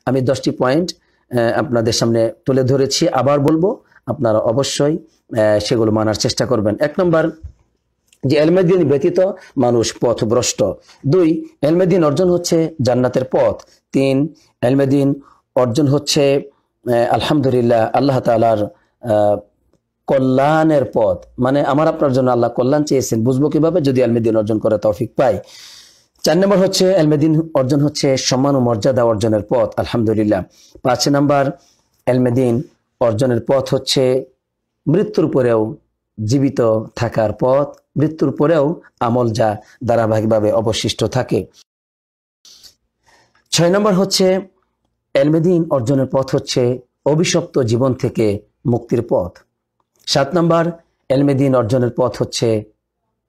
আমি 10টি পয়েন্ট আপনাদের সামনে তুলে ধরেছি, আবার বলবো, আপনারা অবশ্যই সেগুলো মানার চেষ্টা করবেন। 1 নম্বর, যে ইলমে দ্বীন ব্যতীত মানুষ পথভ্রষ্ট। 2, ইলমে দ্বীন অর্জন হচ্ছে জান্নাতের পথ। 3, ইলমে দ্বীন অর্জন হচ্ছে আলহামদুলিল্লাহ আল্লাহ তাআলার কল্যাণের পথ, মানে আমার আপনার জন্য আল্লাহ কল্যাণ চেয়েছেন, বুঝবো কিভাবে? যদি ইলমে দ্বীন অর্জন করার তৌফিক পাই। 4 নম্বর হচ্ছে ইলমে দ্বীন অর্জন হচ্ছে সম্মান ও মর্যাদা অর্জনের পথ, আলহামদুলিল্লাহ। 5 নম্বর, ইলমে দ্বীন অর্জনের পথ হচ্ছে মৃত্যুর পরেও জীবিত থাকার পথ, মৃত্যুর পরেও আমল যা ধারাবাহিকভাবে অবশিষ্ট থাকে। 6 নম্বর হচ্ছে ইলমে দ্বীন অর্জনের পথ হচ্ছে অভিশপ্ত জীবন থেকে মুক্তির পথ। 7 নম্বর, ইলমে দ্বীন অর্জনের পথ হচ্ছে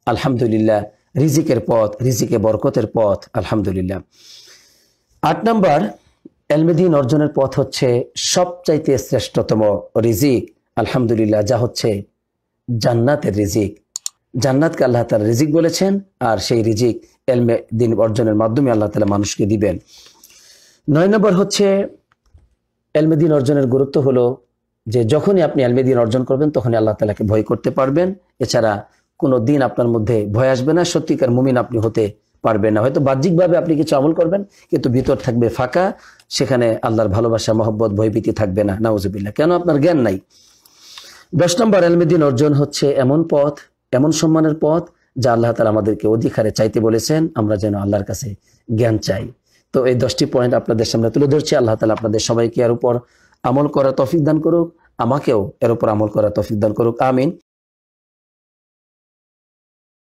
আলহামদুলিল্লাহ রিজিকের পথ, রিজিকে বরকতের পথ, আলহামদুলিল্লাহ। 8 নম্বর, ইলমে দ্বীন অর্জনের পথ হচ্ছে সবচাইতে শ্রেষ্ঠতম রিজিক, আলহামদুলিল্লাহ, যা হচ্ছে জান্নাতের রিজিক। জান্নাতকে আল্লাহ তাআলা রিজিক বলেছেন, আর সেই রিজিক ইলমে দ্বীন অর্জনের মাধ্যমে আল্লাহ তাআলা মানুষকে দিবেন। 9 নম্বর হচ্ছে ইলমে দ্বীন অর্জনের গুরুত্ব হলো যে যখনই আপনি ইলমে দ্বীন অর্জন করবেন তখনই আল্লাহ তাআলাকে ভয় করতে পারবেন। এছাড়া কোনো দিন আপনার মধ্যে ভয় আসবে না, সত্যিকার মুমিন আপনি হতে পারবেন না। হয়তো বাহ্যিকভাবে আপনি কিছু আমল করবেন, কিন্তু ভিতর থাকবে ফাঁকা, সেখানে আল্লাহর ভালোবাসা, মহব্বত, ভয়ভীতি থাকবে না, নাউজুবিল্লাহ। কেন? আপনার জ্ঞান নাই। 10 নম্বর, ইলমে দ্বীন অর্জন হচ্ছে এমন পথ, এমন সম্মানের পথ যা আল্লাহ তাআলা আমাদেরকে অধিকারে চাইতে বলেছেন, আমরা যেন আল্লাহর কাছে জ্ঞান চাই। তো এই 10টি পয়েন্ট আপনাদের সামনে তুলে ধরছি। আল্লাহ তাআলা আপনাদের সবাইকে এর উপর আমল করার তৌফিক দান করুক, আমাকেও এর উপর আমল করার তৌফিক দান করুক, আমিন।